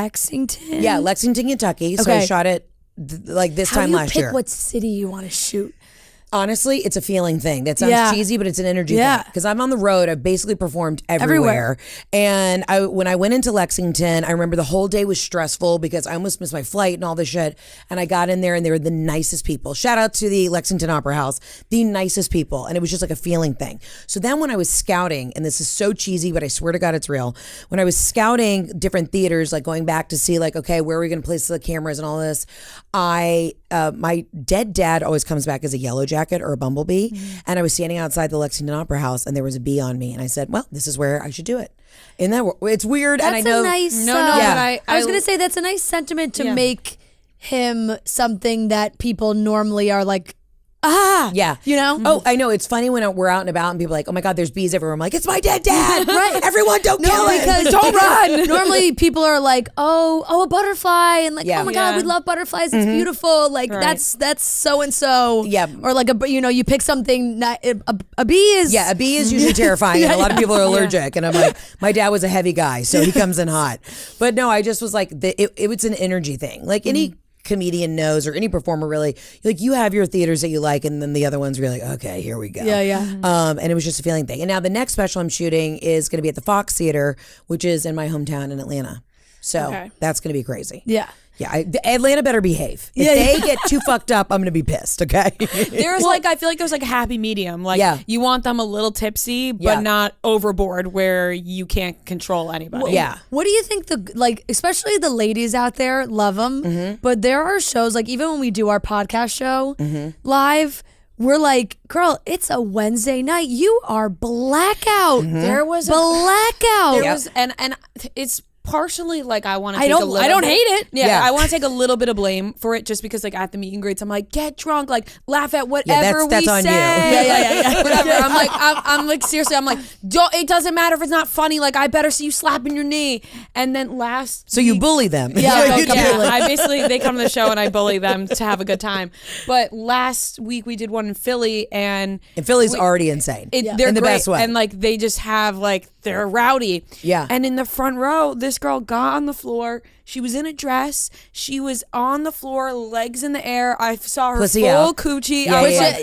Lexington? Yeah, Lexington, Kentucky. So I shot it this time last year. How do you pick what city you want to shoot? Honestly, it's a feeling thing. That sounds cheesy, but it's an energy thing. Because I'm on the road. I've basically performed everywhere. And when I went into Lexington, I remember the whole day was stressful because I almost missed my flight and all this shit. And I got in there and they were the nicest people. Shout out to the Lexington Opera House. The nicest people. And it was just like a feeling thing. So then when I was scouting, and this is so cheesy, but I swear to God it's real. When I was scouting different theaters, like going back to see like, okay, where are we going to place the cameras and all this, my dead dad always comes back as a yellow jacket or a bumblebee. And I was standing outside the Lexington Opera House and there was a bee on me. And I said, well, this is where I should do it. And it's weird. That's and I know. A nice, but I was going to say that's a nice sentiment to make him something that people normally are like, yeah. You know? Oh, I know. It's funny when we're out and about and people are like, oh my God, there's bees everywhere. I'm like, it's my dead dad. Right. Everyone don't kill it. Because don't run. Normally people are like, oh, a butterfly. And like, oh my God, we love butterflies. It's beautiful. Like that's so-and-so. Yeah. Or like, you pick something, a bee is. Yeah, a bee is usually terrifying. And a lot of people are allergic. And I'm like, my dad was a heavy guy, so he comes in hot. But no, I just was like, it was an energy thing. Like any comedian knows, or any performer really, like you have your theaters that you like and then the other ones where you're like, okay, here we go. And it was just a feeling thing. And now the next special I'm shooting is going to be at the Fox Theater, which is in my hometown in Atlanta. So that's going to be crazy. Yeah, Atlanta better behave. If they get too fucked up, I'm going to be pissed, okay? There's I feel like there's like a happy medium. Like you want them a little tipsy, but not overboard where you can't control anybody. What do you think especially the ladies out there love them, but there are shows, like even when we do our podcast show live, we're like, girl, it's a Wednesday night. You are blackout. There was blackout. There was, and it's partially like I want to. I don't hate it. Yeah, I want to take a little bit of blame for it, just because like at the meet and greets, I'm like, get drunk, like laugh at whatever that's we on say. you. Whatever. I'm like seriously. I'm like, it doesn't matter if it's not funny. Like I better see you slapping your knee. And then so you bully them. I basically they come to the show and I bully them to have a good time. But last week we did one in Philly, and Philly's already insane. They're in the great. best way. And like they just have they're rowdy. Yeah. And in the front row, this girl got on the floor. She was in a dress. She was on the floor, legs in the air. I saw her Pussy full out. coochie.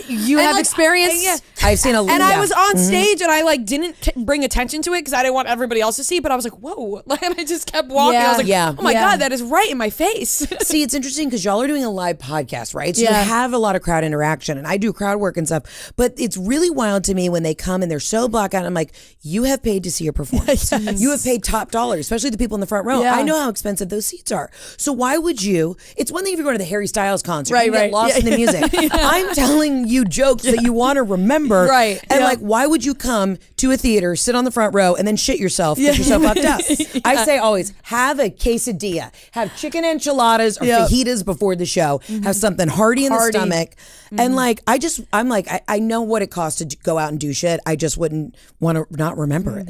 You have experience. I've seen a lot. And I was on stage and I didn't bring attention to it because I didn't want everybody else to see. But I was like, whoa! And I just kept walking. I was like, oh my God, that is right in my face. See, it's interesting because y'all are doing a live podcast, right? So you have a lot of crowd interaction, and I do crowd work and stuff. But it's really wild to me when they come and they're so blackout. I'm like, you have paid to see a performance. You have paid top dollar, especially the people in the front row. I know how expensive those seats are. So why would you? It's one thing if you're going to the Harry Styles concert, you get lost in the music. I'm telling you jokes that you want to remember. Right. And like, why would you come to a theater, sit on the front row, and then shit yourself because you're so fucked up? I say always, have a quesadilla. Have chicken enchiladas or fajitas before the show. Have something hearty in the stomach. And I'm like, I know what it costs to go out and do shit. I just wouldn't want to not remember it.